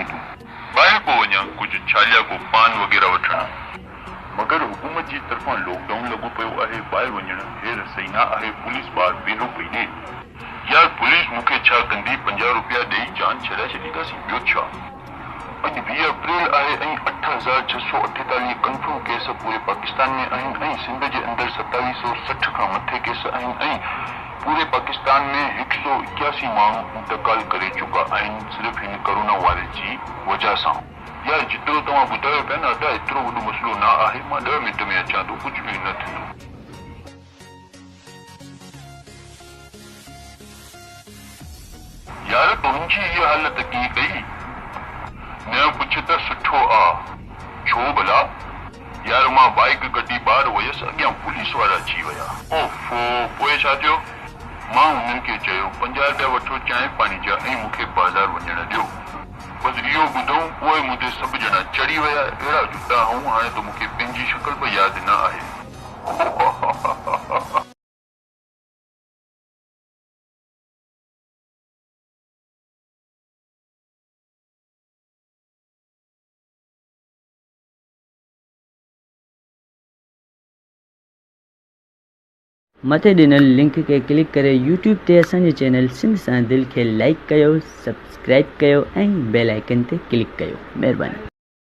चाहूँ तो ॿाहिरि को वञा कुझु छालिया को पान वग़ैरह वठणु, मगर हुकूमत जी तरफ़ां लॉकडाउन लॻो पियो आहे। ॿाहिरि वञणु हेर सही न आहे। पुलिस ॿार पहिरियों पई ॾे। यार पुलिस मूंखे छा कंदी? 50 रुपया ॾेई जान छॾाए छॾींदासीं, ॿियो छा। अॼु 20 अप्रैल आहे ऐं 8648 कंफर्म केस पूरे पाकिस्तान में आहिनि ऐं सिंध जे अंदरि 2760 खां मथे केस आहिनि ऐं पूरे पाकिस्तान में 181 माण्हू इंतकाल करे चुका आहिनि सिर्फ़ हिन कोरोना वायरस जी वजह सां। यार जेतिरो तव्हां ॿुधायो पिया न अदा, एतिरो वॾो मसइलो न आहे। मां 10 मिंट में अचां थो, कुझु बि न थींदो। यार तुंहिंजी हीअ हालत कीअं कई? न कुछ त सुठो आ, छो भला? यार मां बाइक कढी ॿाहिरि वयसि, अॻियां पुलिस वारा अची विया। ओफो, पोइ छा थियो? मां हुननि खे चयो 50 रुपया वठो चांहि पाणी जा ऐं मूंखे बाज़ार वञणु ॾियो। बसि इहो ॿुधऊं पोइ मुंहिंजे सभु ॼणा चढ़ी विया। अहिड़ा जुदा हूं, हाणे त मूंखे पंहिंजी शक्ल बि यादि न आहे। मथे ॾिनल लिंक खे क्लिक करे YouTube ते असांजे चैनल सिंध सां दिलि खे लाइक कयो, सब्सक्राइब कयो ऐं बेल आइकन ते क्लिक कयो। महिरबानी।